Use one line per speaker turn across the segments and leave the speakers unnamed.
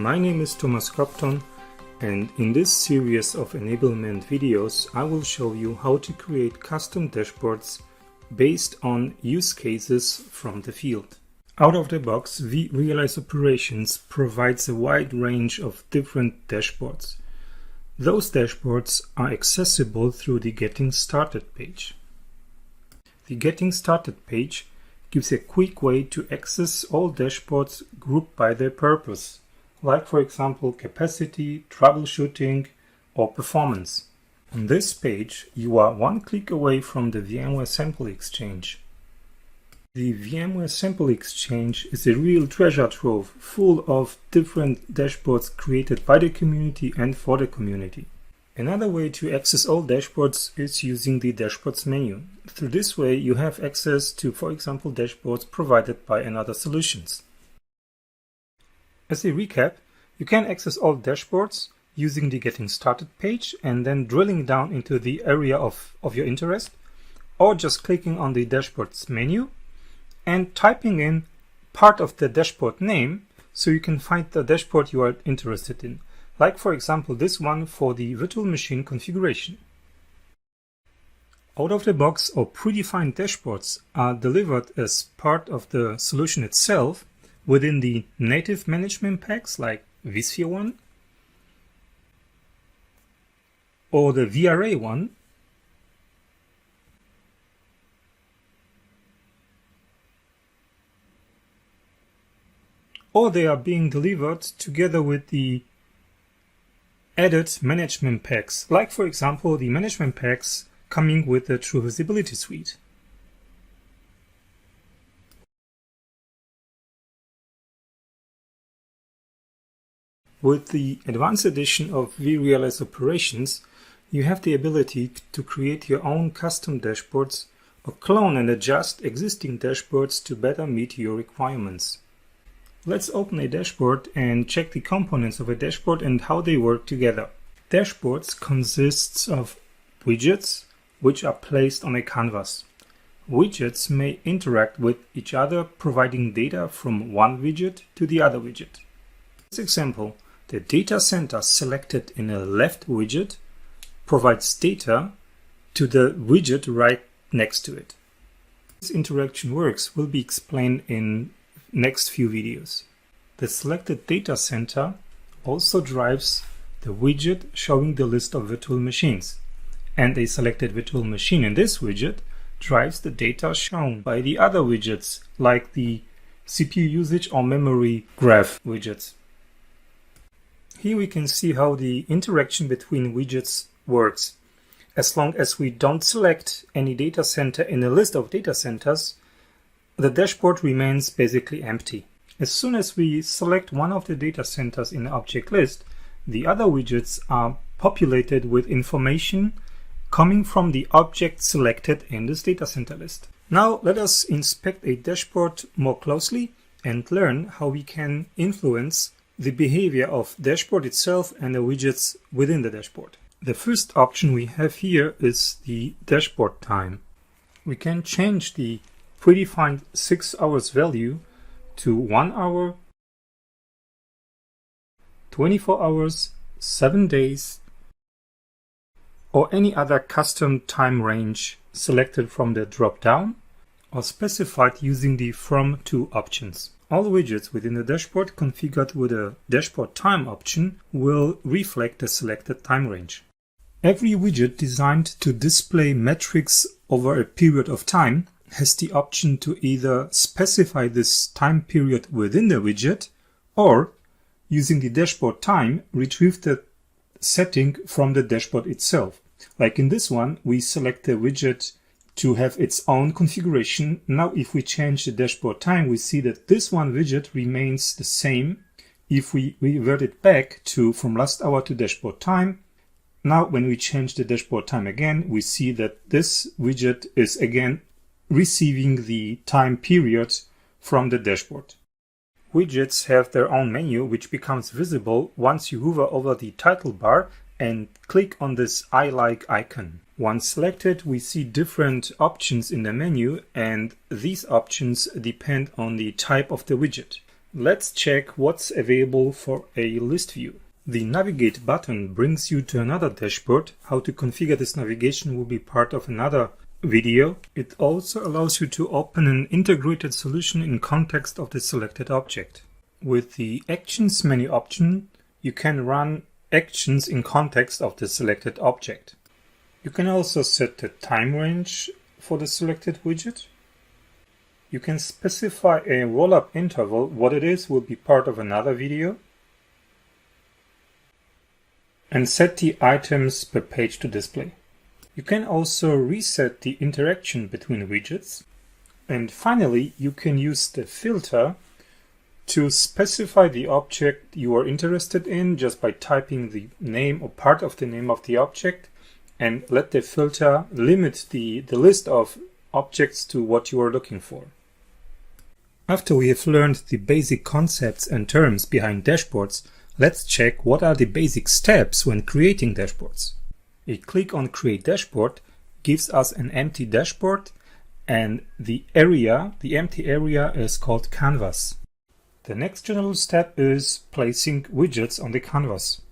My name is Thomas Cropton, and in this series of enablement videos I will show you how to create custom dashboards based on use cases from the field. Out of the box, vRealize Operations provides a wide range of different dashboards. Those dashboards are accessible through the Getting Started page. The Getting Started page gives a quick way to access all dashboards grouped by their purpose, like for example capacity, troubleshooting, or performance. On this page, you are one click away from the VMware Sample Exchange. The VMware Sample Exchange is a real treasure trove full of different dashboards created by the community and for the community. Another way to access all dashboards is using the Dashboards menu. Through this way, you have access to, for example, dashboards provided by another solutions. As a recap, you can access all dashboards using the Getting Started page and then drilling down into the area of your interest, or just clicking on the Dashboards menu and typing in part of the dashboard name so you can find the dashboard you are interested in. Like for example this one for the virtual machine configuration. Out-of-the-box or predefined dashboards are delivered as part of the solution itself within the native management packs like vSphere one or the vRealize one, or they are being delivered together with the added management packs, like for example the management packs coming with the True Visibility Suite. With the advanced edition of vRealize Operations, you have the ability to create your own custom dashboards or clone and adjust existing dashboards to better meet your requirements. Let's open a dashboard and check the components of a dashboard and how they work together. Dashboards consists of widgets which are placed on a canvas. Widgets may interact with each other, providing data from one widget to the other widget. In this example, the data center selected in a left widget provides data to the widget right next to it. This interaction works will be explained in next few videos. The selected data center also drives the widget showing the list of virtual machines, and a selected virtual machine in this widget drives the data shown by the other widgets like the CPU usage or memory graph widgets. Here we can see how the interaction between widgets works. As long as we don't select any data center in a list of data centers, the dashboard remains basically empty. As soon as we select one of the data centers in the object list, the other widgets are populated with information coming from the object selected in this data center list. Now let us inspect a dashboard more closely and learn how we can influence the behavior of dashboard itself and the widgets within the dashboard. The first option we have here is the dashboard time. We can change the predefined 6 hours value to 1 hour, 24 hours, 7 days, or any other custom time range selected from the drop-down or specified using the From To options. All widgets within the dashboard configured with a dashboard time option will reflect the selected time range. Every widget designed to display metrics over a period of time has the option to either specify this time period within the widget or, using the dashboard time, retrieve the setting from the dashboard itself. Like in this one, we select the widget to have its own configuration. Now if we change the dashboard time, we see that this one widget remains the same. If we revert it back to from last hour to dashboard time, now when we change the dashboard time again, we see that this widget is again receiving the time period from the dashboard. Widgets have their own menu which becomes visible once you hover over the title bar and click on this I like icon. Once selected, we see different options in the menu, and these options depend on the type of the widget. Let's check what's available for a list view. The Navigate button brings you to another dashboard. How to configure this navigation will be part of another video. It also allows you to open an integrated solution in context of the selected object. With the Actions menu option, you can run actions in context of the selected object. You can also set the time range for the selected widget. You can specify a roll-up interval. What it is will be part of another video. And set the items per page to display. You can also reset the interaction between widgets. And finally, you can use the filter to specify the object you are interested in just by typing the name or part of the name of the object, and let the filter limit the list of objects to what you are looking for. After we have learned the basic concepts and terms behind dashboards, let's check what are the basic steps when creating dashboards. A click on Create Dashboard gives us an empty dashboard, and the empty area is called Canvas. The next general step is placing widgets on the canvas.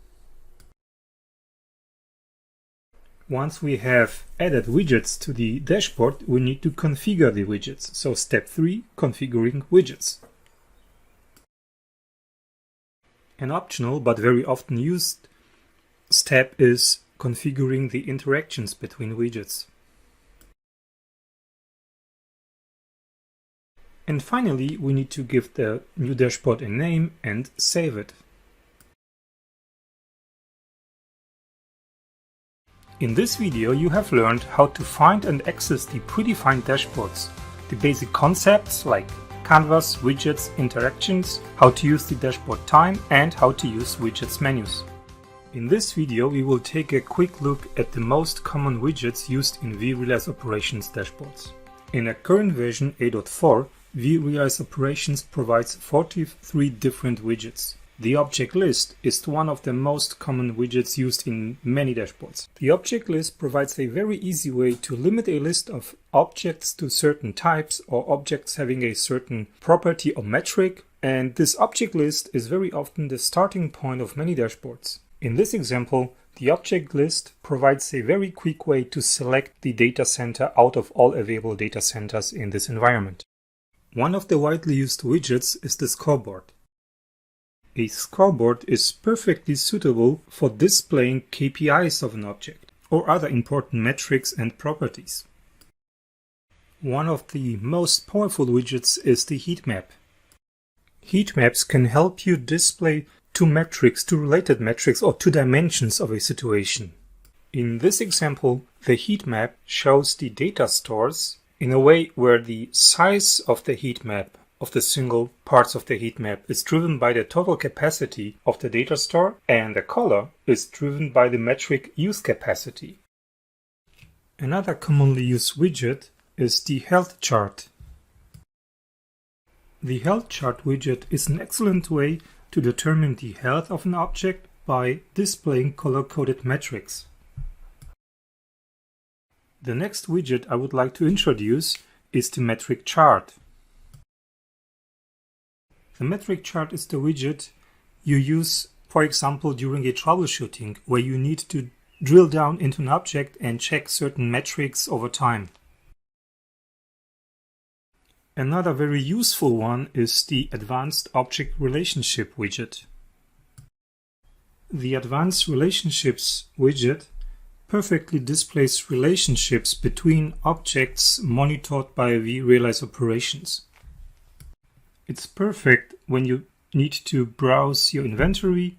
Once we have added widgets to the dashboard, we need to configure the widgets. So step 3, configuring widgets. An optional but very often used step is configuring the interactions between widgets. And finally, we need to give the new dashboard a name and save it. In this video, you have learned how to find and access the predefined dashboards, the basic concepts like canvas, widgets, interactions, how to use the dashboard time, and how to use widgets menus. In this video, we will take a quick look at the most common widgets used in vRealize Operations dashboards. In a current version 8.4, vRealize Operations provides 43 different widgets. The object list is one of the most common widgets used in many dashboards. The object list provides a very easy way to limit a list of objects to certain types or objects having a certain property or metric, and this object list is very often the starting point of many dashboards. In this example, the object list provides a very quick way to select the data center out of all available data centers in this environment. One of the widely used widgets is the scoreboard. A scoreboard is perfectly suitable for displaying KPIs of an object or other important metrics and properties. One of the most powerful widgets is the heat map. Heat maps can help you display two related metrics or two dimensions of a situation. In this example, the heat map shows the data stores in a way where the size of the heat map of the single parts of the heat map is driven by the total capacity of the data store, and the color is driven by the metric use capacity. Another commonly used widget is the health chart. The health chart widget is an excellent way to determine the health of an object by displaying color-coded metrics. The next widget I would like to introduce is the metric chart. The metric chart is the widget you use, for example, during a troubleshooting, where you need to drill down into an object and check certain metrics over time. Another very useful one is the Advanced Object Relationship widget. The Advanced Relationships widget perfectly displays relationships between objects monitored by vRealize Operations. It's perfect when you need to browse your inventory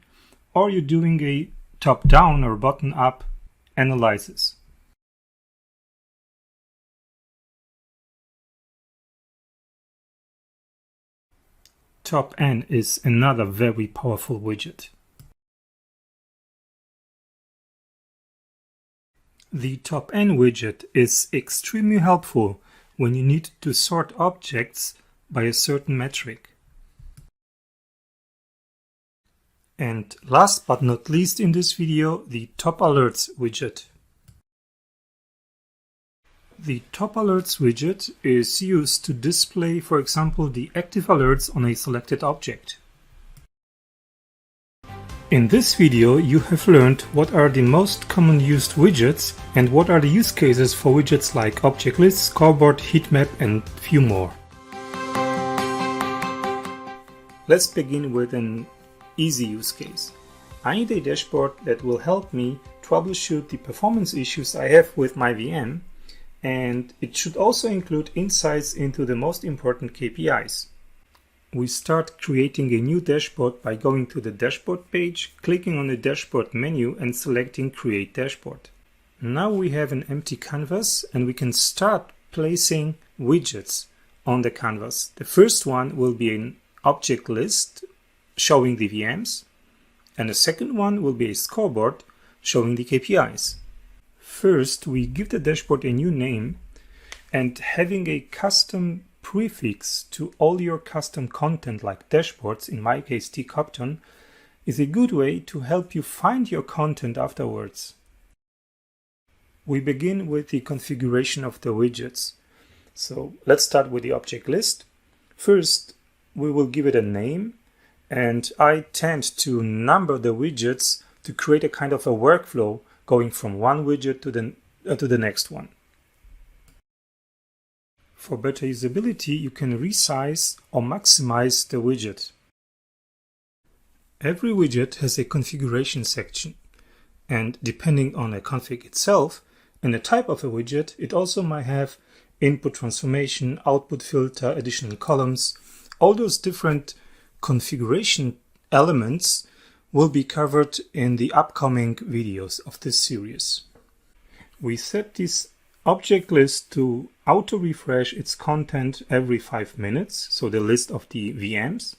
or you're doing a top-down or bottom-up analysis. Top N is another very powerful widget. The Top N widget is extremely helpful when you need to sort objects by a certain metric. And last but not least in this video, the Top Alerts widget. The Top Alerts widget is used to display, for example, the active alerts on a selected object. In this video, you have learned what are the most common used widgets and what are the use cases for widgets like object list, scoreboard, heat map, and few more. Let's begin with an easy use case. I need a dashboard that will help me troubleshoot the performance issues I have with my VM, and it should also include insights into the most important KPIs. We start creating a new dashboard by going to the dashboard page, clicking on the dashboard menu and selecting Create Dashboard. Now we have an empty canvas and we can start placing widgets on the canvas. The first one will be an object list showing the VMs, and the second one will be a scoreboard showing the KPIs. First, we give the dashboard a new name, and having a custom prefix to all your custom content like dashboards, in my case tcopton, is a good way to help you find your content afterwards. We begin with the configuration of the widgets. So let's start with the object list. First, we will give it a name, and I tend to number the widgets to create a kind of a workflow going from one widget to the next one. For better usability, you can resize or maximize the widget. Every widget has a configuration section, and depending on the config itself and the type of a widget, it also might have input transformation, output filter, additional columns. All those different configuration elements will be covered in the upcoming videos of this series. We set this object list to auto refresh its content every 5 minutes, so the list of the VMs.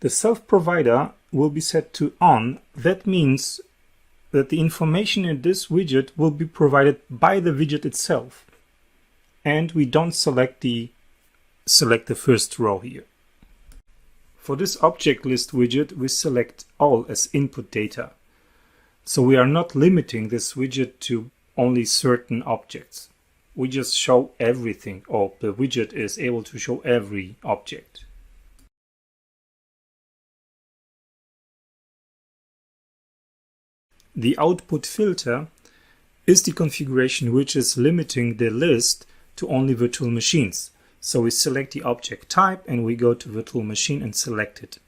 The self provider will be set to on. That means that the information in this widget will be provided by the widget itself, and we don't select the first row here. For this object list widget, we select all as input data. So we are not limiting this widget to only certain objects. We just show everything, or the widget is able to show every object. The output filter is the configuration which is limiting the list to only virtual machines. So we select the object type and we go to virtual machine and select it.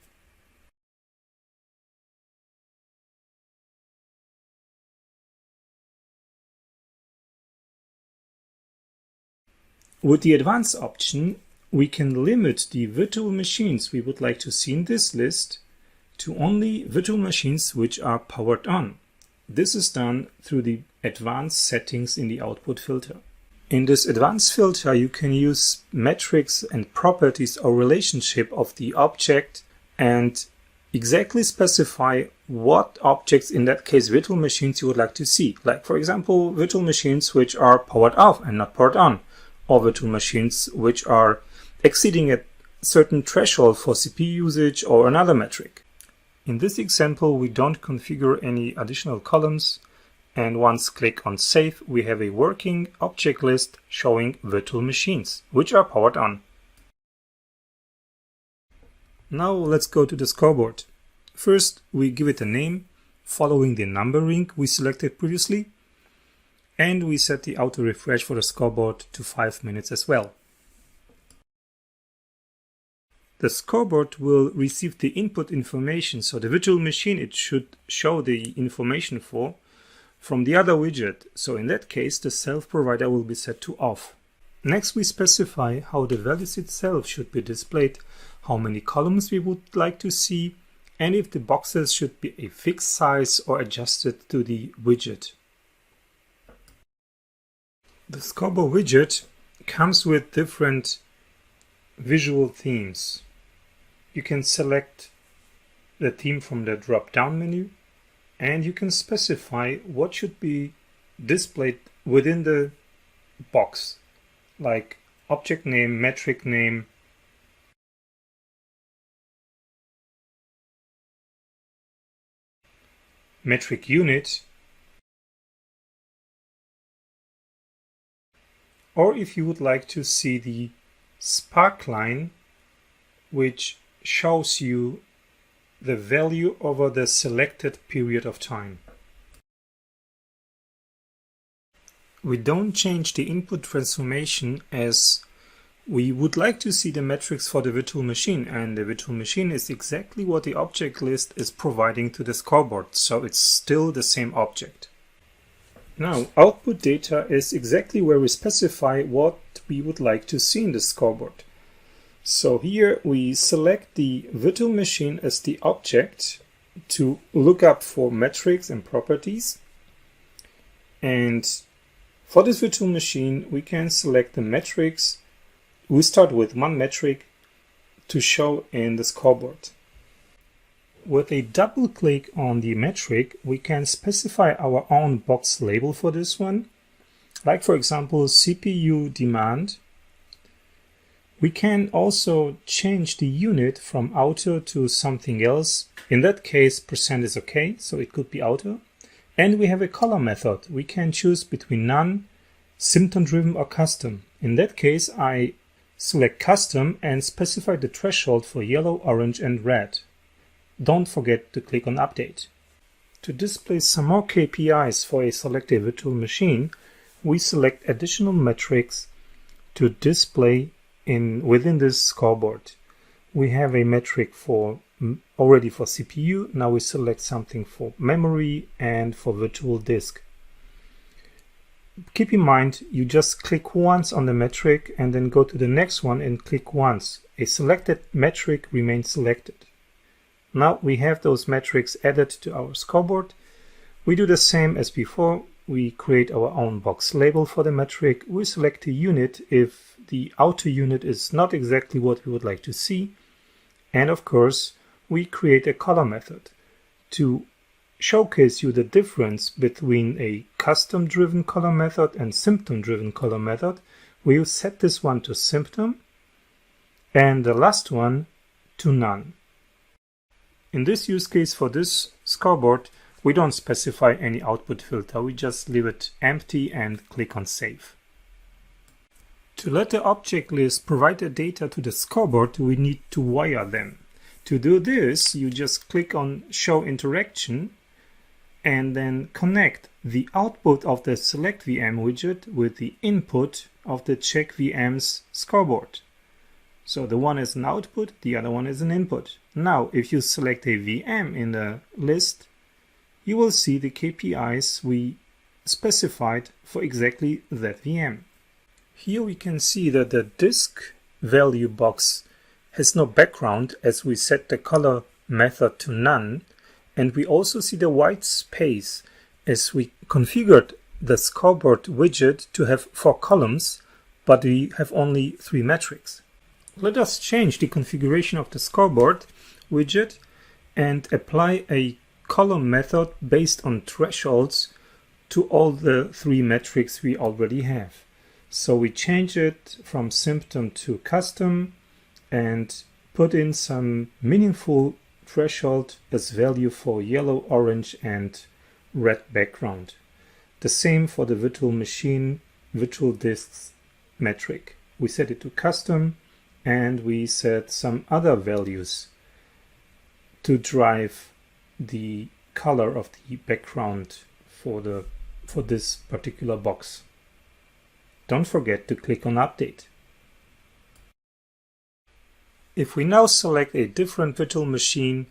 With the advanced option, we can limit the virtual machines we would like to see in this list to only virtual machines which are powered on. This is done through the advanced settings in the output filter. In this advanced filter, you can use metrics and properties or relationship of the object and exactly specify what objects, in that case virtual machines, you would like to see. Like, for example, virtual machines which are powered off and not powered on, or virtual machines which are exceeding a certain threshold for CPU usage or another metric. In this example, we don't configure any additional columns, and once click on Save, we have a working object list showing virtual machines, which are powered on. Now let's go to the scoreboard. First, we give it a name following the numbering we selected previously, and we set the auto refresh for the scoreboard to 5 minutes as well. The scoreboard will receive the input information, so the virtual machine it should show the information for, from the other widget, so in that case the self provider will be set to off. Next we specify how the values itself should be displayed, how many columns we would like to see, and if the boxes should be a fixed size or adjusted to the widget. The scoreboard widget comes with different visual themes. You can select the theme from the drop-down menu, and you can specify what should be displayed within the box, like object name, metric name, metric unit, or if you would like to see the spark line, which shows you the value over the selected period of time. We don't change the input transformation as we would like to see the metrics for the virtual machine, and the virtual machine is exactly what the object list is providing to the scoreboard, so it's still the same object. Now, output data is exactly where we specify what we would like to see in the scoreboard. So here we select the virtual machine as the object to look up for metrics and properties. And for this virtual machine, we can select the metrics. We start with one metric to show in the scoreboard. With a double click on the metric, we can specify our own box label for this one, like for example CPU demand. We can also change the unit from auto to something else. In that case, % is okay, so it could be auto. And we have a color method. We can choose between none, symptom driven or custom. In that case, I select custom and specify the threshold for yellow, orange and red. Don't forget to click on update. To display some more KPIs for a selected virtual machine, we select additional metrics to display within this scoreboard. We have a metric already for CPU. Now we select something for memory and for virtual disk. Keep in mind, you just click once on the metric and then go to the next one and click once. A selected metric remains selected. Now we have those metrics added to our scoreboard. We do the same as before. We create our own box label for the metric. We select a unit if the auto unit is not exactly what we would like to see. And of course, we create a color method to showcase you the difference between a custom-driven color method and symptom-driven color method. We will set this one to symptom and the last one to none. In this use case for this scoreboard, we don't specify any output filter. We just leave it empty and click on save. To let the object list provide the data to the scoreboard, we need to wire them. To do this, you just click on show interaction and then connect the output of the select VM widget with the input of the check VM's scoreboard. So the one is an output, the other one is an input. Now, if you select a VM in the list, you will see the KPIs we specified for exactly that VM. Here we can see that the disk value box has no background as we set the color method to none, and we also see the white space as we configured the scoreboard widget to have 4 columns, but we have only 3 metrics. Let us change the configuration of the scoreboard widget and apply a column method based on thresholds to all the 3 metrics we already have. So we change it from symptom to custom and put in some meaningful threshold as value for yellow, orange and red background. The same for the virtual machine, virtual disks metric. We set it to custom and we set some other values to drive the color of the background for this particular box. Don't forget to click on update. If we now select a different virtual machine,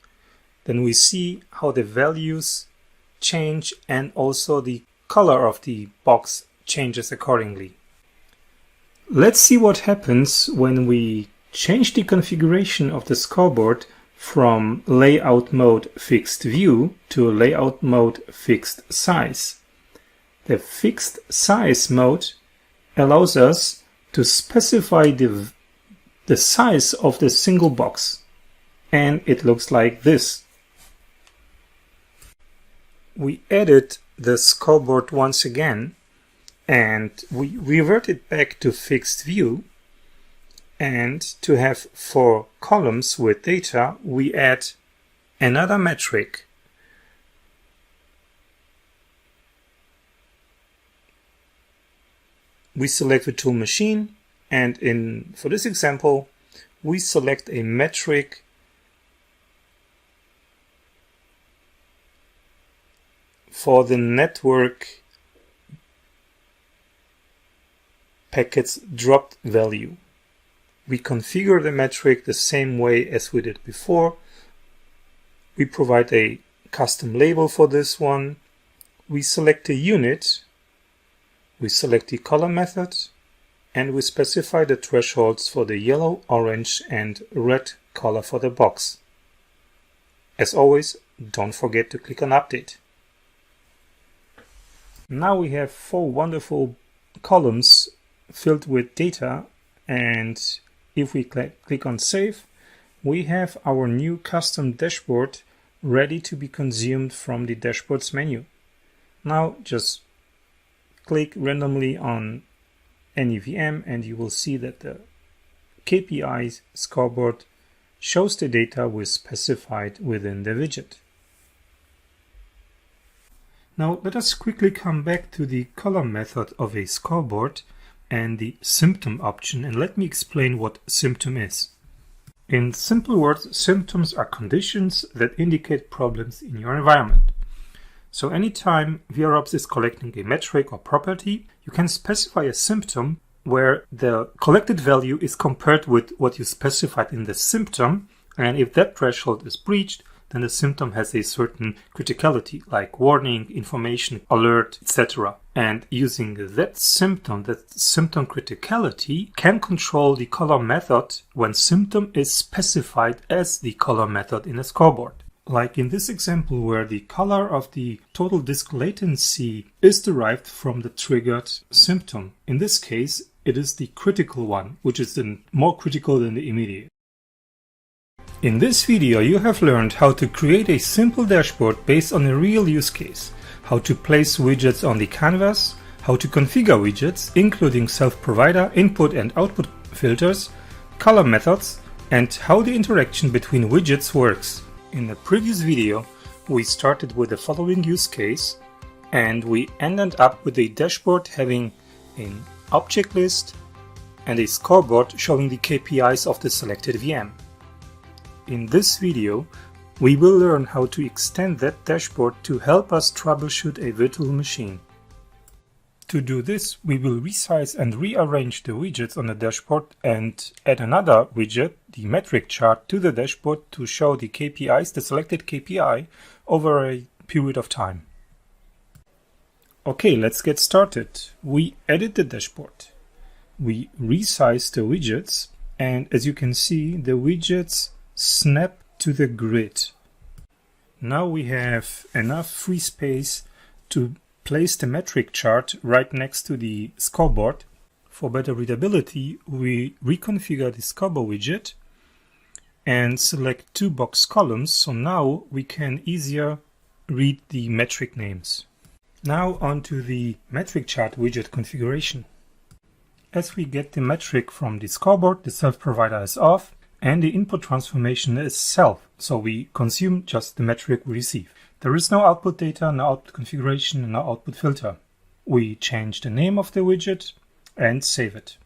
then we see how the values change and also the color of the box changes accordingly. Let's see what happens when we change the configuration of the scoreboard from layout mode fixed view to layout mode fixed size. The fixed size mode allows us to specify the size of the single box, and it looks like this. We edit the scoreboard once again and we revert it back to fixed view, and to have 4 columns with data we add another metric. we select virtual machine, and for this example, we select a metric for the network packets dropped value. We configure the metric the same way as we did before. We provide a custom label for this one. We select a unit. We select the color method, and we specify the thresholds for the yellow, orange, and red color for the box. As always, don't forget to click on Update. Now we have 4 wonderful columns filled with data, and if we click on Save, we have our new custom dashboard ready to be consumed from the Dashboards menu. Now just click randomly on any VM and you will see that the KPI scoreboard shows the data we specified within the widget. Now let us quickly come back to the color method of a scoreboard and the symptom option, and let me explain what symptom is. In simple words, symptoms are conditions that indicate problems in your environment. So anytime vRealize is collecting a metric or property, you can specify a symptom where the collected value is compared with what you specified in the symptom, and if that threshold is breached, then the symptom has a certain criticality, like warning, information, alert, etc. And using that symptom criticality can control the color method when symptom is specified as the color method in a scoreboard. Like in this example where the color of the total disk latency is derived from the triggered symptom. In this case, it is the critical one, which is more critical than the immediate. In this video, you have learned how to create a simple dashboard based on a real use case, how to place widgets on the canvas, how to configure widgets, including self-provider, input and output filters, color methods, and how the interaction between widgets works. In the previous video, we started with the following use case, and we ended up with a dashboard having an object list and a scoreboard showing the KPIs of the selected VM. In this video, we will learn how to extend that dashboard to help us troubleshoot a virtual machine. To do this, we will resize and rearrange the widgets on the dashboard and add another widget, the metric chart, to the dashboard to show the KPIs, the selected KPI, over a period of time. Okay, let's get started. We edit the dashboard. We resize the widgets, and as you can see, the widgets snap to the grid. Now we have enough free space to place the metric chart right next to the scoreboard. For better readability, we reconfigure the scoreboard widget and select 2 box columns, so now we can easier read the metric names. Now onto the metric chart widget configuration. As we get the metric from the scoreboard, the self-provider is off and the input transformation is self, so we consume just the metric we receive. There is no output data, no output configuration, and no output filter. We change the name of the widget and save it.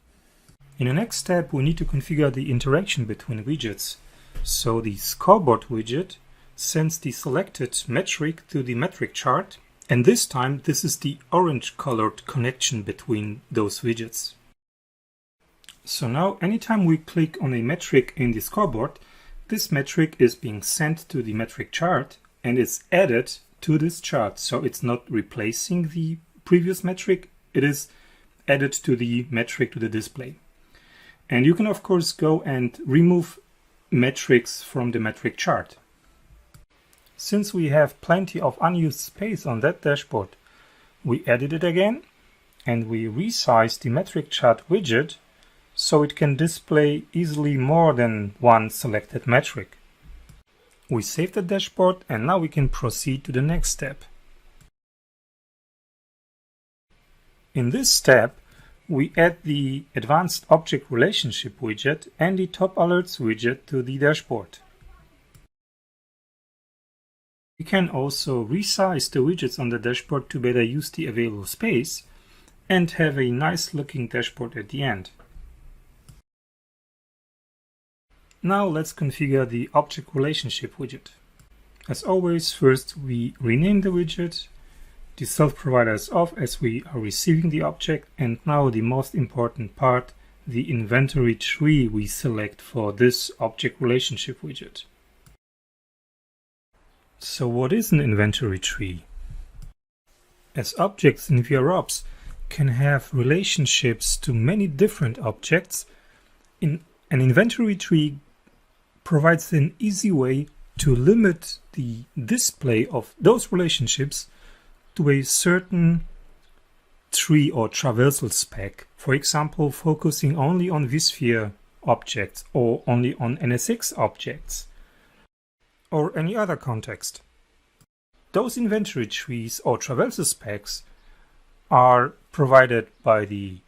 In the next step, we need to configure the interaction between widgets. So the scoreboard widget sends the selected metric to the metric chart, and this time this is the orange colored connection between those widgets. So now anytime we click on a metric in the scoreboard, this metric is being sent to the metric chart and is added to this chart. So it's not replacing the previous metric, it is added to the metric to the display. And you can of course go and remove metrics from the metric chart. Since we have plenty of unused space on that dashboard, we edit it again and we resize the metric chart widget so it can display easily more than one selected metric. We save the dashboard and now we can proceed to the next step. In this step, we add the Advanced Object Relationship widget and the Top Alerts widget to the dashboard. We can also resize the widgets on the dashboard to better use the available space, and have a nice looking dashboard at the end. Now let's configure the object relationship widget. As always, first we rename the widget, the self-provider is off as we are receiving the object, and now the most important part, the inventory tree we select for this object relationship widget. So what is an inventory tree? As objects in vRops can have relationships to many different objects, an inventory tree provides an easy way to limit the display of those relationships to a certain tree or traversal spec. For example, focusing only on vSphere objects or only on NSX objects or any other context. Those inventory trees or traversal specs are provided by the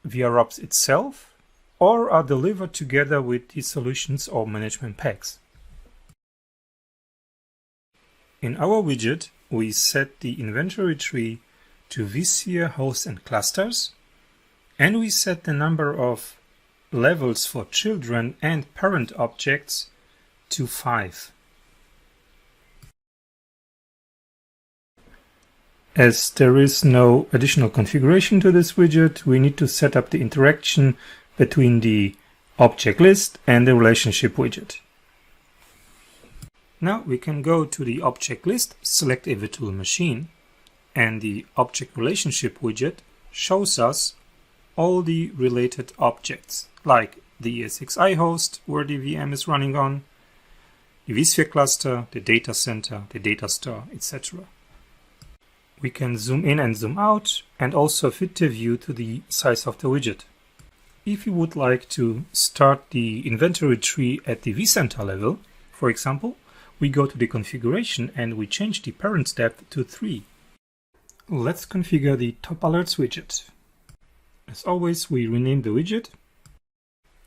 vRops itself or are delivered together with the solutions or management packs. In our widget, we set the inventory tree to vSphere hosts and clusters, and we set the number of levels for children and parent objects to 5. As there is no additional configuration to this widget, we need to set up the interaction between the object list and the relationship widget. Now we can go to the object list, select a virtual machine, and the object relationship widget shows us all the related objects, like the ESXi host where the VM is running on, the vSphere cluster, the data center, the data store, etc. We can zoom in and zoom out and also fit the view to the size of the widget. If you would like to start the inventory tree at the vCenter level, for example, we go to the configuration and we change the parent depth to 3. Let's configure the top alerts widget. As always, we rename the widget.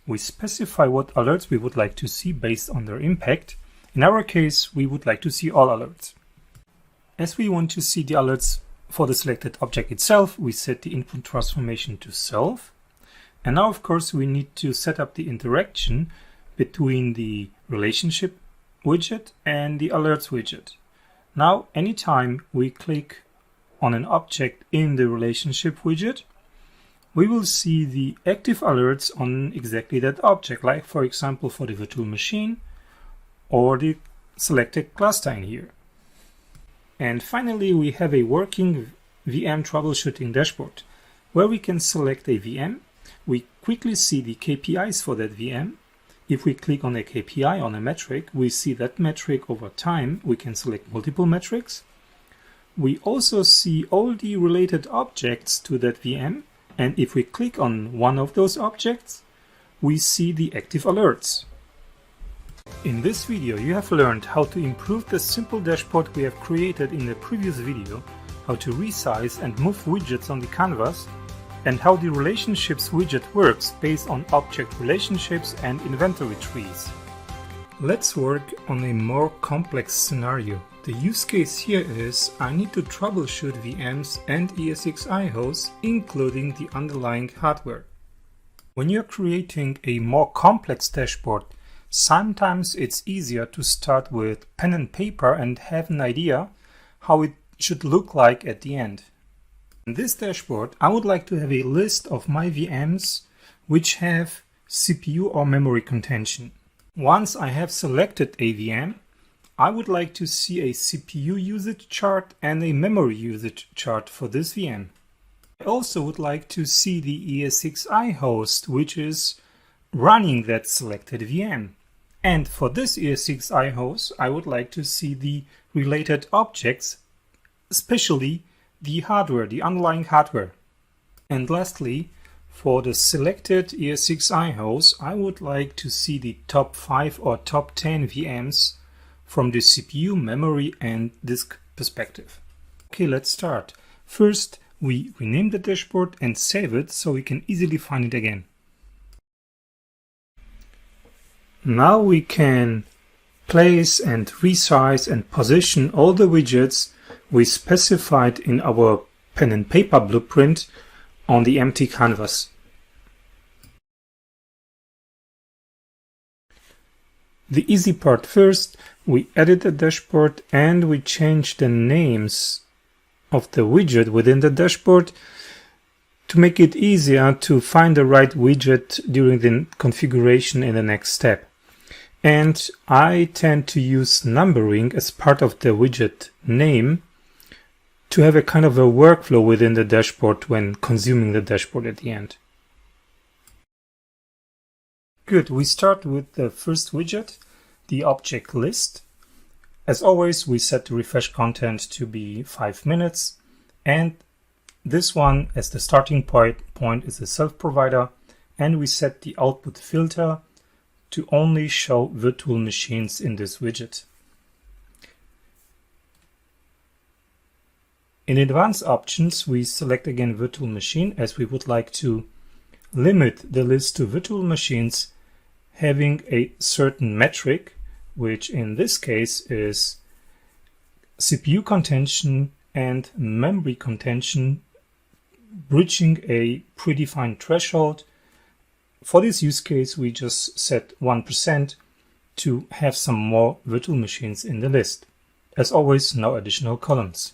We specify what alerts we would like to see based on their impact. In our case, we would like to see all alerts. As we want to see the alerts for the selected object itself, we set the input transformation to self. And now, of course, we need to set up the interaction between the relationship widget and the alerts widget. Now, anytime we click on an object in the relationship widget, we will see the active alerts on exactly that object, like for example for the virtual machine or the selected cluster in here. And finally, we have a working VM troubleshooting dashboard where we can select a VM. We quickly see the KPIs for that VM. If we click on a KPI on a metric, we see that metric over time. We can select multiple metrics. We also see all the related objects to that VM. And if we click on one of those objects, we see the active alerts. In this video, you have learned how to improve the simple dashboard we have created in the previous video, how to resize and move widgets on the canvas, and how the relationships widget works based on object relationships and inventory trees. Let's work on a more complex scenario. The use case here is I need to troubleshoot VMs and ESXi hosts, including the underlying hardware. When you're creating a more complex dashboard, sometimes it's easier to start with pen and paper and have an idea how it should look like at the end. In this dashboard, I would like to have a list of my VMs which have CPU or memory contention. Once I have selected a VM, I would like to see a CPU usage chart and a memory usage chart for this VM. I also would like to see the ESXi host which is running that selected VM. And for this ESXi host, I would like to see the related objects, especially the hardware, the underlying hardware. And lastly, for the selected ESXi host, I would like to see the top 5 or top 10 VMs from the CPU, memory and disk perspective. Okay, let's start. First, we rename the dashboard and save it so we can easily find it again. Now we can place and resize and position all the widgets we specified in our pen and paper blueprint on the empty canvas. The easy part first, we edit the dashboard and we change the names of the widget within the dashboard to make it easier to find the right widget during the configuration in the next step. And I tend to use numbering as part of the widget name to have a kind of a workflow within the dashboard when consuming the dashboard at the end. Good, we start with the first widget, the object list. As always, we set the refresh content to be 5 minutes, and this one as the starting point is a self-provider, and we set the output filter to only show virtual machines in this widget. In advanced options, we select again virtual machine as we would like to limit the list to virtual machines having a certain metric, which in this case is CPU contention and memory contention, bridging a predefined threshold. For this use case, we just set 1% to have some more virtual machines in the list. As always, no additional columns.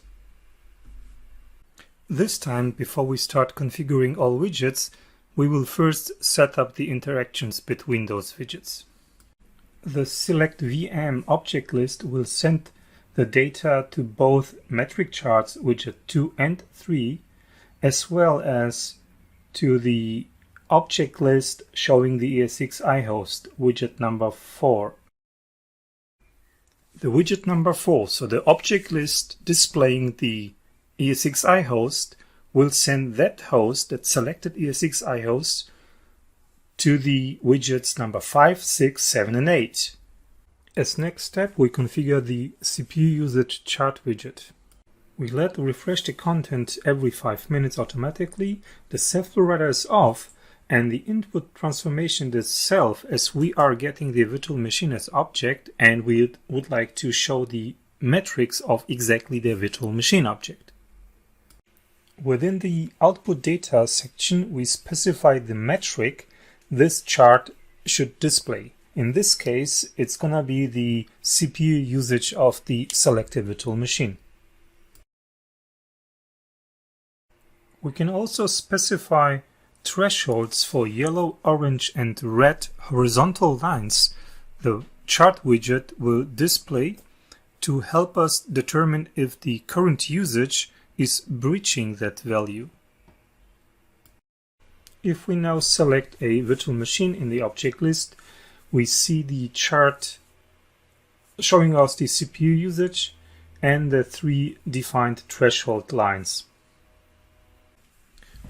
This time, before we start configuring all widgets, we will first set up the interactions between those widgets. The select VM object list will send the data to both metric charts widget 2 and 3, as well as to the object list showing the ESXi host widget number 4. The widget number 4, so the object list displaying the ESXi host, will send that host, that selected ESXi host, to the widgets number 5, 6, 7, and 8. As next step, we configure the CPU usage chart widget. We let refresh the content every 5 minutes automatically, the self-provider is off, and the input transformation itself, as we are getting the virtual machine as object and we would like to show the metrics of exactly the virtual machine object. Within the output data section, we specify the metric this chart should display. In this case, it's gonna be the CPU usage of the selected virtual machine. We can also specify thresholds for yellow, orange, and red horizontal lines the chart widget will display to help us determine if the current usage is breaching that value. If we now select a virtual machine in the object list, we see the chart showing us the CPU usage and the 3 defined threshold lines.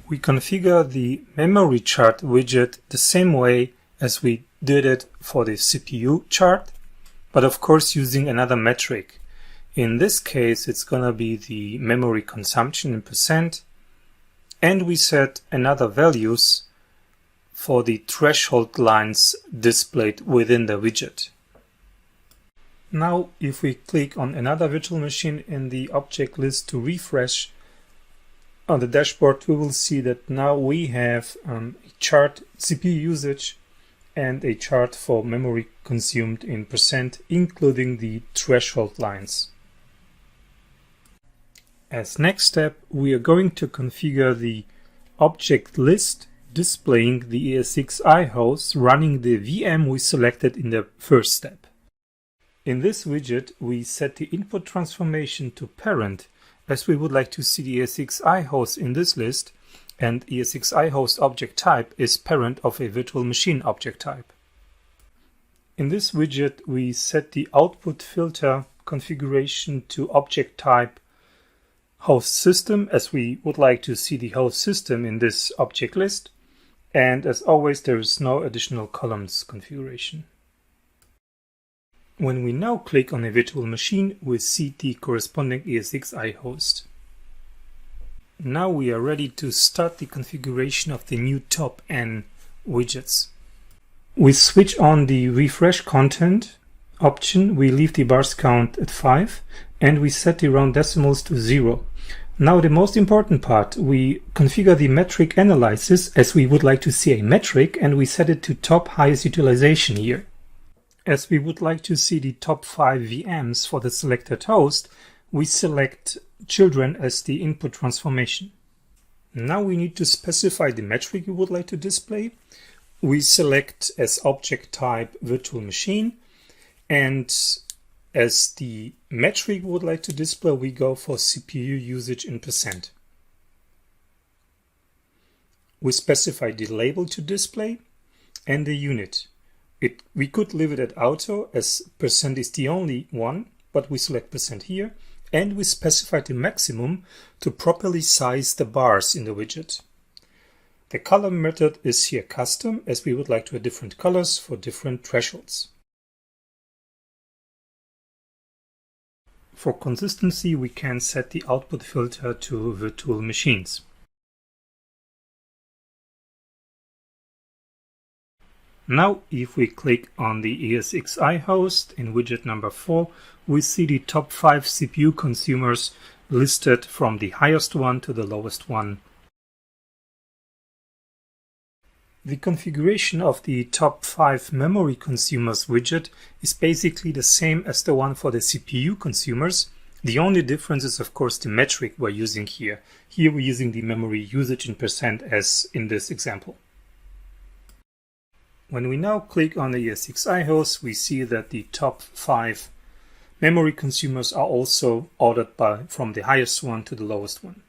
We configure the memory chart widget the same way as we did it for the CPU chart, but of course using another metric. In this case, it's gonna be the memory consumption in %, and we set another values for the threshold lines displayed within the widget. Now, if we click on another virtual machine in the object list to refresh on the dashboard, we will see that now we have a chart CPU usage and a chart for memory consumed in %, including the threshold lines. As next step, we are going to configure the object list displaying the ESXi host running the VM we selected in the first step. In this widget, we set the input transformation to parent, as we would like to see the ESXi host in this list, and ESXi host object type is parent of a virtual machine object type. In this widget, we set the output filter configuration to object type host system, as we would like to see the host system in this object list, and as always there is no additional columns configuration. When we now click on a virtual machine, we see the corresponding ESXi host. Now we are ready to start the configuration of the new top N widgets. We switch on the refresh content option, we leave the bars count at 5, and we set the round decimals to 0. Now the most important part, we configure the metric analysis as we would like to see a metric, and we set it to top highest utilization here. As we would like to see the top 5 VMs for the selected host, we select children as the input transformation. Now we need to specify the metric we would like to display. We select as object type virtual machine, and as the metric we would like to display, we go for CPU usage in %. We specify the label to display and the unit. We could leave it at auto as % is the only one, but we select % here, and we specify the maximum to properly size the bars in the widget. The color method is here custom, as we would like to have different colors for different thresholds. For consistency, we can set the output filter to virtual machines. Now, if we click on the ESXi host in widget number 4, we see the top 5 CPU consumers listed from the highest one to the lowest one. The configuration of the top 5 memory consumers widget is basically the same as the one for the CPU consumers. The only difference is, of course, the metric we're using here. Here we're using the memory usage in % as in this example. When we now click on the ESXi host, we see that the top 5 memory consumers are also ordered from the highest one to the lowest one.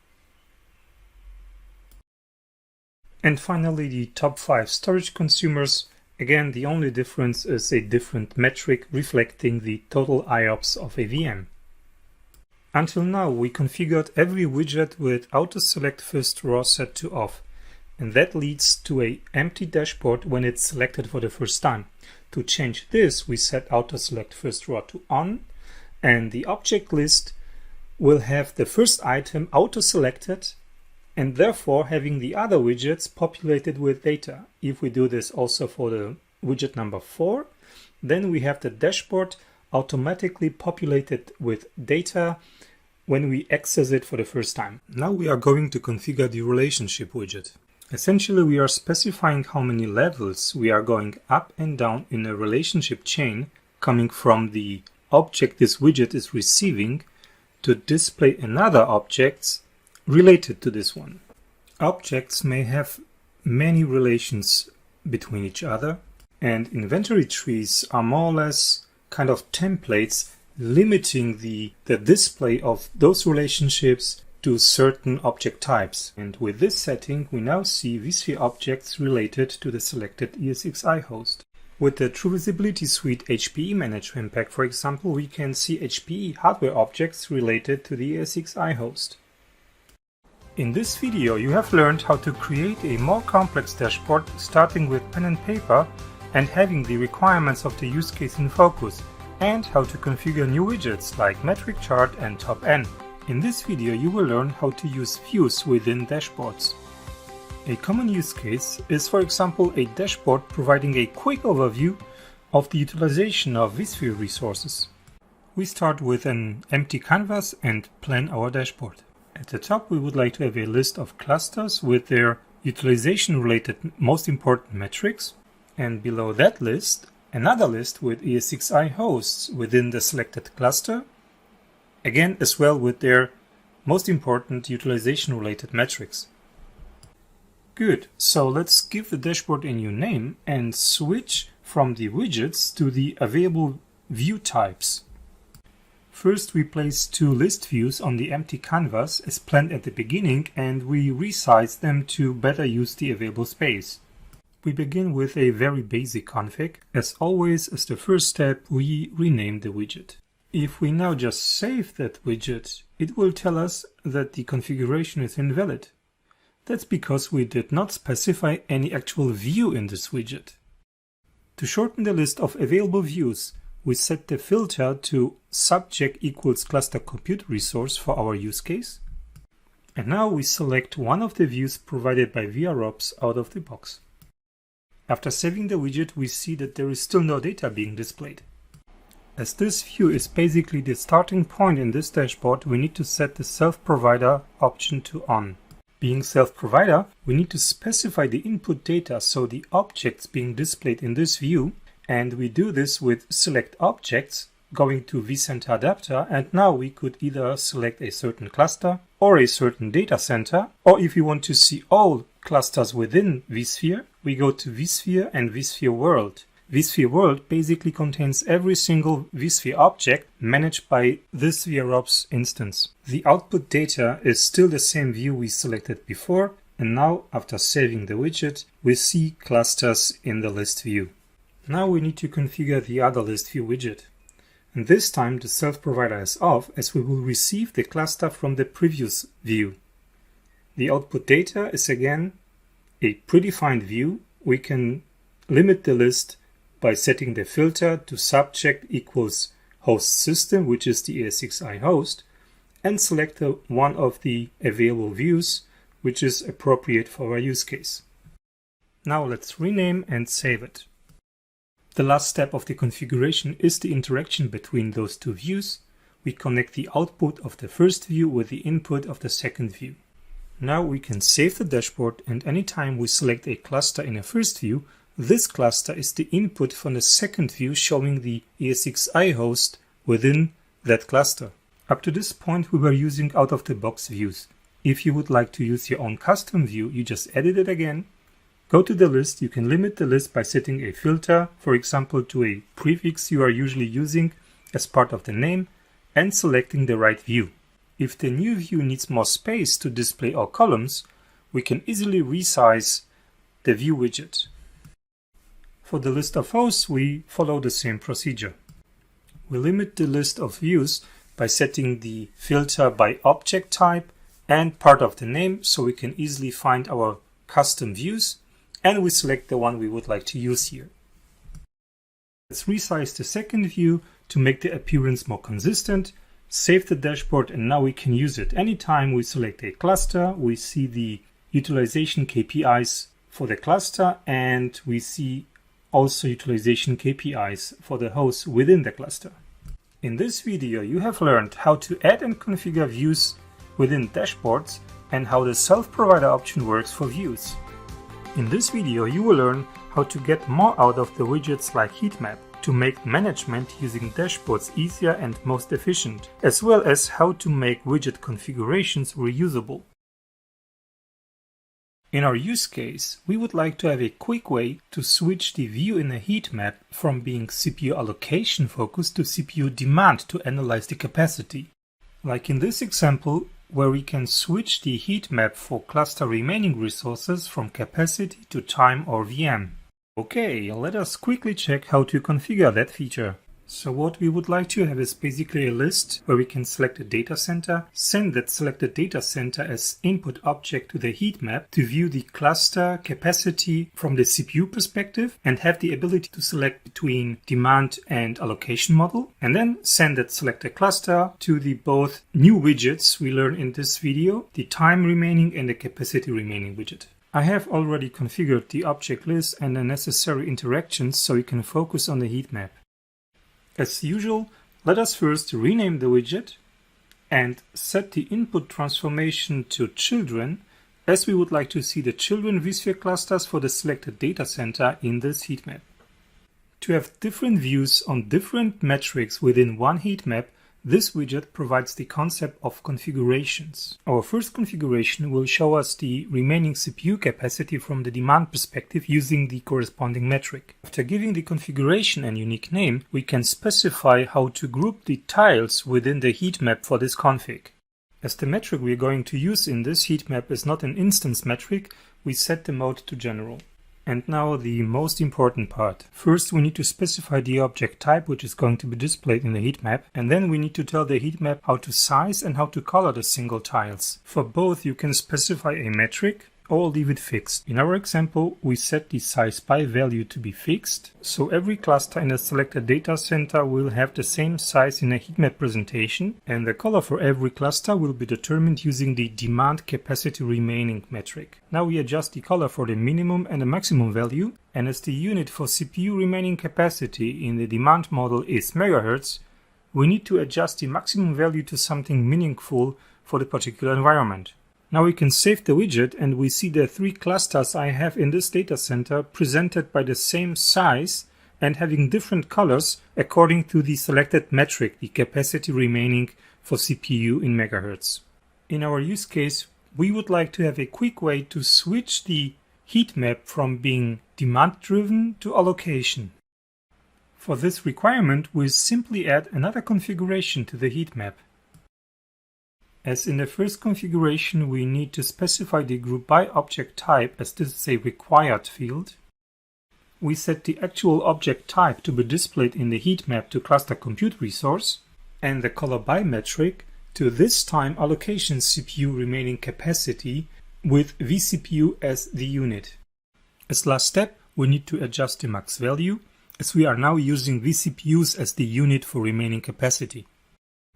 And finally, the top 5 storage consumers. Again, the only difference is a different metric reflecting the total IOPS of a VM. Until now, we configured every widget with auto select first raw set to off, and that leads to an empty dashboard when it's selected for the first time. To change this, we set auto select first raw to on, and the object list will have the first item auto selected, and therefore having the other widgets populated with data. If we do this also for the widget number 4, then we have the dashboard automatically populated with data when we access it for the first time. Now we are going to configure the relationship widget. Essentially, we are specifying how many levels we are going up and down in a relationship chain coming from the object this widget is receiving to display another objects related to this one. Objects may have many relations between each other, and inventory trees are more or less kind of templates limiting the display of those relationships to certain object types. And with this setting, we now see vSphere objects related to the selected ESXi host. With the True Visibility Suite HPE management pack, for example, we can see HPE hardware objects related to the ESXi host. In this video, you have learned how to create a more complex dashboard starting with pen and paper and having the requirements of the use case in focus, and how to configure new widgets like metric chart and top N. In this video, you will learn how to use views within dashboards. A common use case is, for example, a dashboard providing a quick overview of the utilization of vSphere resources. We start with an empty canvas and plan our dashboard. At the top, we would like to have a list of clusters with their utilization-related most important metrics, and below that list, another list with ESXi hosts within the selected cluster, again as well with their most important utilization-related metrics. Good, so let's give the dashboard a new name and switch from the widgets to the available view types. First, we place 2 list views on the empty canvas as planned at the beginning, and we resize them to better use the available space. We begin with a very basic config. As always, as the first step, we rename the widget. If we now just save that widget, it will tell us that the configuration is invalid. That's because we did not specify any actual view in this widget. To shorten the list of available views, we set the filter to subject equals cluster compute resource for our use case. And now we select one of the views provided by vRops out of the box. After saving the widget, we see that there is still no data being displayed. As this view is basically the starting point in this dashboard, we need to set the self-provider option to on. Being self-provider, we need to specify the input data, so the objects being displayed in this view, and we do this with select objects, going to vCenter adapter, and now we could either select a certain cluster or a certain data center, or if you want to see all clusters within vSphere, we go to vSphere and vSphere World. vSphere World basically contains every single vSphere object managed by this VROps instance. The output data is still the same view we selected before, and now after saving the widget, we see clusters in the list view. Now we need to configure the other list view widget. And this time the self-provider is off, as we will receive the cluster from the previous view. The output data is again a predefined view. We can limit the list by setting the filter to subject equals host system, which is the ES6i host, and select one of the available views, which is appropriate for our use case. Now let's rename and save it. The last step of the configuration is the interaction between those two views. We connect the output of the first view with the input of the second view. Now we can save the dashboard, and anytime we select a cluster in a first view, this cluster is the input from the second view showing the ES6i host within that cluster. Up to this point we were using out-of-the-box views. If you would like to use your own custom view, you just edit it again. Go to the list. You can limit the list by setting a filter, for example to a prefix you are usually using as part of the name, and selecting the right view. If the new view needs more space to display all columns, we can easily resize the view widget. For the list of hosts, we follow the same procedure. We limit the list of views by setting the filter by object type and part of the name, so we can easily find our custom views, and we select the one we would like to use here. Let's resize the second view to make the appearance more consistent, save the dashboard, and now we can use it. Anytime we select a cluster, we see the utilization KPIs for the cluster, and we see also utilization KPIs for the hosts within the cluster. In this video, you have learned how to add and configure views within dashboards and how the self-provider option works for views. In this video, you will learn how to get more out of the widgets like heat map to make management using dashboards easier and most efficient, as well as how to make widget configurations reusable. In our use case, we would like to have a quick way to switch the view in a heat map from being CPU allocation focused to CPU demand to analyze the capacity. Like in this example, where we can switch the heat map for cluster remaining resources from capacity to time or VM. Okay, let us quickly check how to configure that feature. So what we would like to have is basically a list where we can select a data center, send that selected data center as input object to the heat map to view the cluster capacity from the CPU perspective, and have the ability to select between demand and allocation model, and then send that selected cluster to the both new widgets we learn in this video, the time remaining and the capacity remaining widget. I have already configured the object list and the necessary interactions so we can focus on the heat map. As usual, let us first rename the widget and set the input transformation to children, as we would like to see the children vSphere clusters for the selected data center in this heat map. To have different views on different metrics within one heat map, this widget provides the concept of configurations. Our first configuration will show us the remaining CPU capacity from the demand perspective using the corresponding metric. After giving the configuration a unique name, we can specify how to group the tiles within the heat map for this config. As the metric we are going to use in this heat map is not an instance metric, we set the mode to general. And now the most important part. First we need to specify the object type which is going to be displayed in the heat map, and then we need to tell the heat map how to size and how to color the single tiles. For both you can specify a metric or leave it fixed. In our example, we set the size by value to be fixed, so every cluster in the selected data center will have the same size in a heat map presentation, and the color for every cluster will be determined using the demand capacity remaining metric. Now we adjust the color for the minimum and the maximum value, and as the unit for CPU remaining capacity in the demand model is megahertz, we need to adjust the maximum value to something meaningful for the particular environment. Now we can save the widget and we see the 3 clusters I have in this data center presented by the same size and having different colors according to the selected metric, the capacity remaining for CPU in megahertz. In our use case, we would like to have a quick way to switch the heat map from being demand driven to allocation. For this requirement, we simply add another configuration to the heat map. As in the first configuration, we need to specify the group by object type, as this is a required field. We set the actual object type to be displayed in the heat map to cluster compute resource, and the color by metric to this time allocation CPU remaining capacity with vCPU as the unit. As last step, we need to adjust the max value, as we are now using vCPUs as the unit for remaining capacity.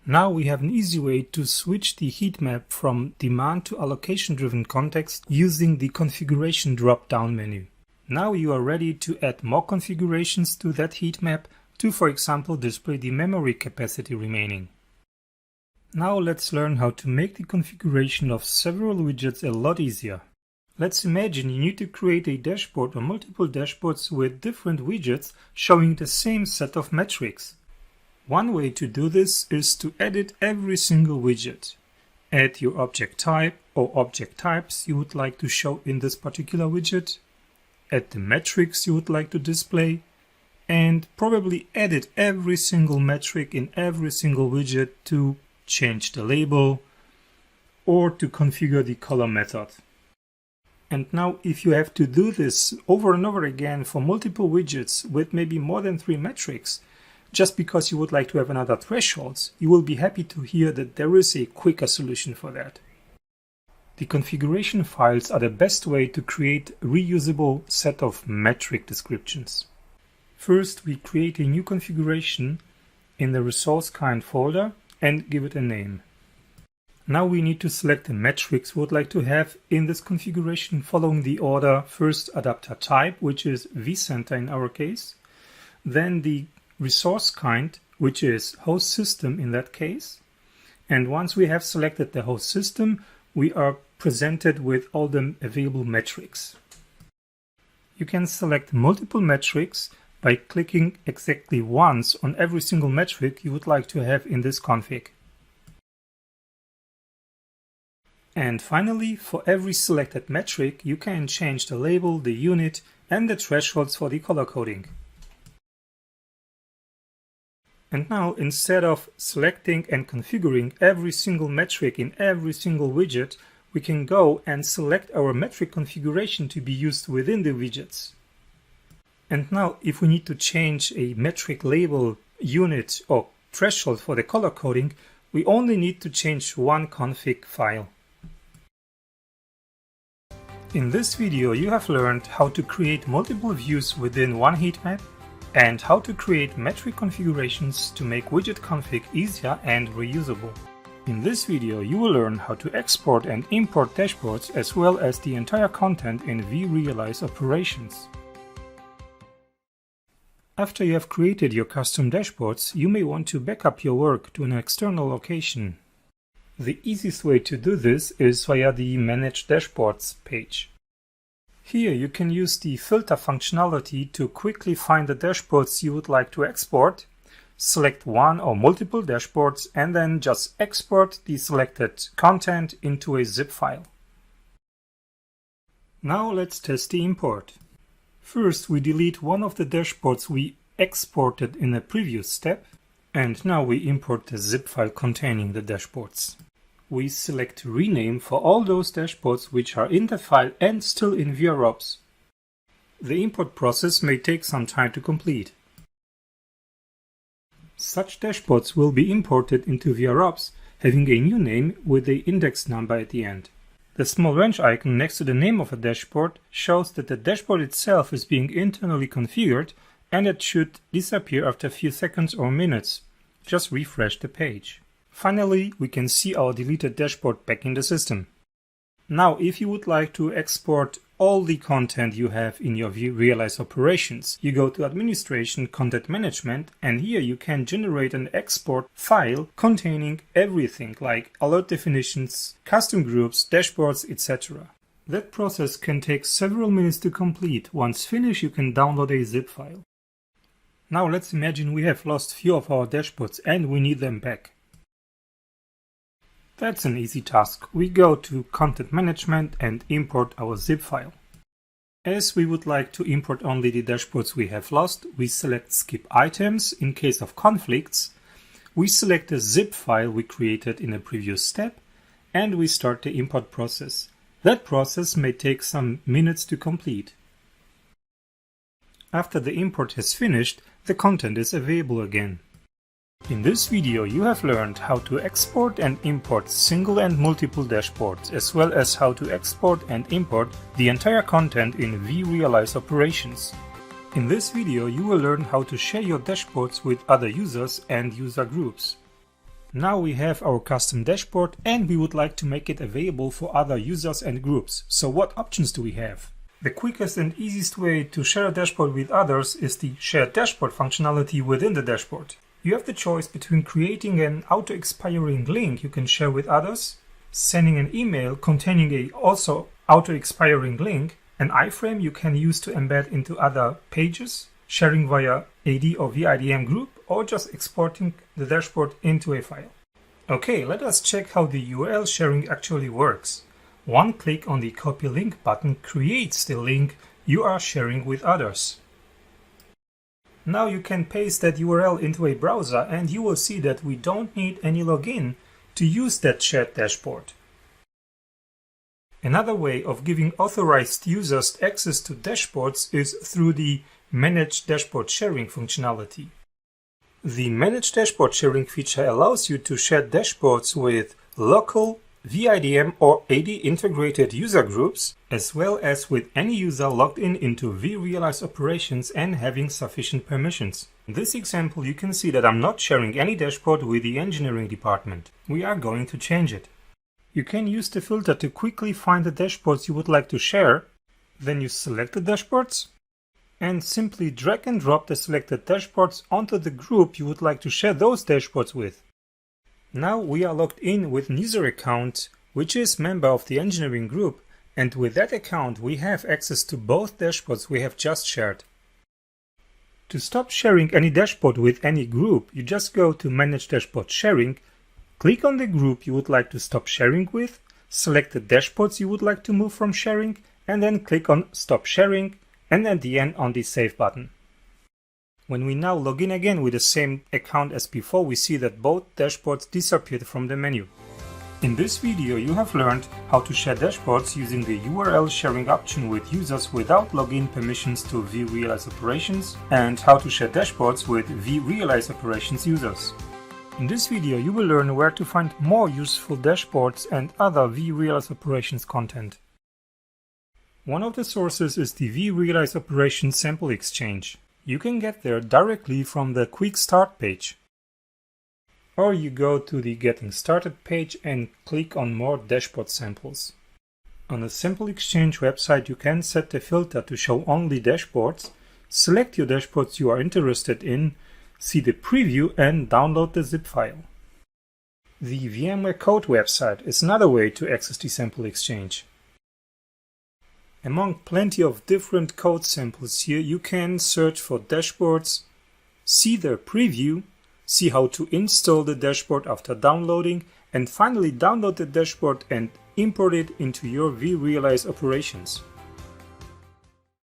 Now we have an easy way to switch the heat map from demand to allocation driven context using the configuration drop-down menu. Now you are ready to add more configurations to that heat map to, for example, display the memory capacity remaining. Now let's learn how to make the configuration of several widgets a lot easier. Let's imagine you need to create a dashboard or multiple dashboards with different widgets showing the same set of metrics. One way to do this is to edit every single widget. Add your object type or object types you would like to show in this particular widget, add the metrics you would like to display, and probably edit every single metric in every single widget to change the label or to configure the color method. And now if you have to do this over and over again for multiple widgets with maybe more than 3 metrics, just because you would like to have another thresholds, you will be happy to hear that there is a quicker solution for that. The configuration files are the best way to create a reusable set of metric descriptions. First, we create a new configuration in the resource kind folder and give it a name. Now we need to select the metrics we would like to have in this configuration following the order: first adapter type, which is vCenter in our case, then the resource kind, which is host system in that case, and once we have selected the host system, we are presented with all the available metrics. You can select multiple metrics by clicking exactly once on every single metric you would like to have in this config. And finally, for every selected metric, you can change the label, the unit, and the thresholds for the color coding. And now, instead of selecting and configuring every single metric in every single widget, we can go and select our metric configuration to be used within the widgets. And now, if we need to change a metric label, unit, or threshold for the color coding, we only need to change one config file. In this video, you have learned how to create multiple views within one heat map, and how to create metric configurations to make widget config easier and reusable. In this video, you will learn how to export and import dashboards as well as the entire content in vRealize operations. After you have created your custom dashboards, you may want to backup your work to an external location. The easiest way to do this is via the Manage Dashboards page. Here you can use the filter functionality to quickly find the dashboards you would like to export, select one or multiple dashboards, and then just export the selected content into a zip file. Now let's test the import. First, we delete one of the dashboards we exported in a previous step, and now we import the zip file containing the dashboards. We select rename for all those dashboards which are in the file and still in vRops. The import process may take some time to complete. Such dashboards will be imported into vRops having a new name with the index number at the end. The small wrench icon next to the name of a dashboard shows that the dashboard itself is being internally configured and it should disappear after a few seconds or minutes. Just refresh the page. Finally, we can see our deleted dashboard back in the system. Now, if you would like to export all the content you have in your vRealize operations, you go to Administration, Content Management, and here you can generate an export file containing everything like alert definitions, custom groups, dashboards, etc. That process can take several minutes to complete. Once finished, you can download a zip file. Now let's imagine we have lost few of our dashboards and we need them back. That's an easy task. We go to Content Management and import our zip file. As we would like to import only the dashboards we have lost, we select Skip Items. In case of conflicts, we select the zip file we created in a previous step and we start the import process. That process may take some minutes to complete. After the import has finished, the content is available again. In this video you have learned how to export and import single and multiple dashboards, as well as how to export and import the entire content in vRealize operations. In this video you will learn how to share your dashboards with other users and user groups. Now we have our custom dashboard and we would like to make it available for other users and groups. So what options do we have? The quickest and easiest way to share a dashboard with others is the Share Dashboard functionality within the dashboard. You have the choice between creating an auto-expiring link you can share with others, sending an email containing a also auto-expiring link, an iframe you can use to embed into other pages, sharing via AD or VIDM group, or just exporting the dashboard into a file. Okay, let us check how the URL sharing actually works. One click on the Copy Link button creates the link you are sharing with others. Now you can paste that URL into a browser and you will see that we don't need any login to use that shared dashboard. Another way of giving authorized users access to dashboards is through the Manage Dashboard Sharing functionality. The Manage Dashboard Sharing feature allows you to share dashboards with local VIDM or AD integrated user groups, as well as with any user logged in into vRealize operations and having sufficient permissions. In this example, you can see that I'm not sharing any dashboard with the engineering department. We are going to change it. You can use the filter to quickly find the dashboards you would like to share. Then you select the dashboards and simply drag and drop the selected dashboards onto the group you would like to share those dashboards with. Now we are logged in with an user account, which is member of the engineering group, and with that account we have access to both dashboards we have just shared. To stop sharing any dashboard with any group, you just go to Manage Dashboard Sharing, click on the group you would like to stop sharing with, select the dashboards you would like to move from sharing, and then click on Stop Sharing, and at the end on the Save button. When we now log in again with the same account as before, we see that both dashboards disappeared from the menu. In this video you have learned how to share dashboards using the URL sharing option with users without login permissions to vRealize operations, and how to share dashboards with vRealize operations users. In this video you will learn where to find more useful dashboards and other vRealize operations content. One of the sources is the vRealize operations sample exchange. You can get there directly from the Quick Start page. Or you go to the Getting Started page and click on More Dashboard Samples. On the Sample Exchange website you can set the filter to show only dashboards, select your dashboards you are interested in, see the preview and download the zip file. The VMware Code website is another way to access the Sample Exchange. Among plenty of different code samples here, you can search for dashboards, see their preview, see how to install the dashboard after downloading, and finally download the dashboard and import it into your vRealize operations.